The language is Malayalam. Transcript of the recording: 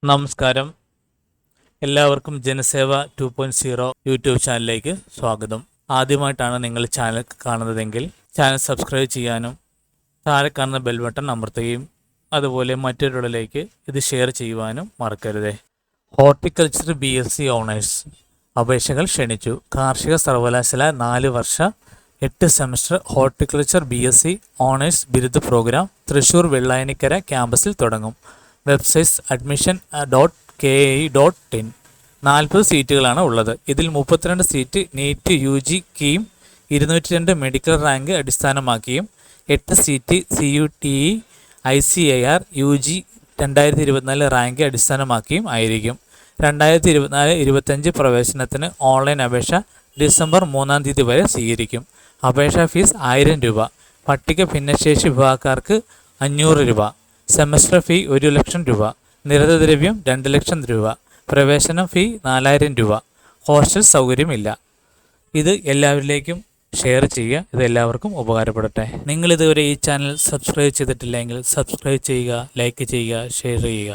നമസ്കാരം. എല്ലാവർക്കും ജനസേവ 2.0 യൂട്യൂബ് ചാനലിലേക്ക് സ്വാഗതം. ആദ്യമായിട്ടാണ് നിങ്ങൾ ചാനൽ കാണുന്നതെങ്കിൽ ചാനൽ സബ്സ്ക്രൈബ് ചെയ്യാനും താഴെ കാണുന്ന ബെൽ ബട്ടൺ അമർത്തുകയും അതുപോലെ മറ്റൊരാളിലേക്ക് ഇത് ഷെയർ ചെയ്യുവാനും മറക്കരുതേ. ഹോർട്ടിക്കൾച്ചർ BSc ഓണേഴ്സ് അപേക്ഷകൾ ക്ഷണിച്ചു. കാർഷിക സർവകലാശാല 4 വർഷ 8 സെമസ്റ്റർ ഹോർട്ടിക്കൾച്ചർ BSc ഓണേഴ്സ് ബിരുദ പ്രോഗ്രാം തൃശ്ശൂർ വെള്ളായണിക്കര ക്യാമ്പസിൽ തുടങ്ങും. വെബ്സൈറ്റ് admission.kai.in 40 സീറ്റുകളാണ് ഉള്ളത്. ഇതിൽ 32 seat NEET UG KEAM 202 medical rank അടിസ്ഥാനമാക്കിയും 8 സീറ്റ് CUTE ICAR UG 2024 റാങ്ക് അടിസ്ഥാനമാക്കിയും ആയിരിക്കും. 2024-25 പ്രവേശനത്തിന് ഓൺലൈൻ അപേക്ഷ ഡിസംബർ 3-ാം തീയതി വരെ സ്വീകരിക്കും. അപേക്ഷാ ഫീസ് 1000 രൂപ. പട്ടിക ഭിന്നശേഷി വിഭാഗക്കാർക്ക് 500 രൂപ. സെമസ്റ്റർ ഫീ 1 ലക്ഷം രൂപ. നിരതദ്രവ്യം 2 ലക്ഷം രൂപ. പ്രവേശന ഫീ 4000 രൂപ. ഹോസ്റ്റൽ സൗകര്യമില്ല. ഇത് എല്ലാവരിലേക്കും ഷെയർ ചെയ്യുക. ഇത് എല്ലാവർക്കും ഉപകാരപ്പെടട്ടെ. നിങ്ങളിതുവരെ ഈ ചാനൽ സബ്സ്ക്രൈബ് ചെയ്തിട്ടില്ലെങ്കിൽ സബ്സ്ക്രൈബ് ചെയ്യുക, ലൈക്ക് ചെയ്യുക, ഷെയർ ചെയ്യുക.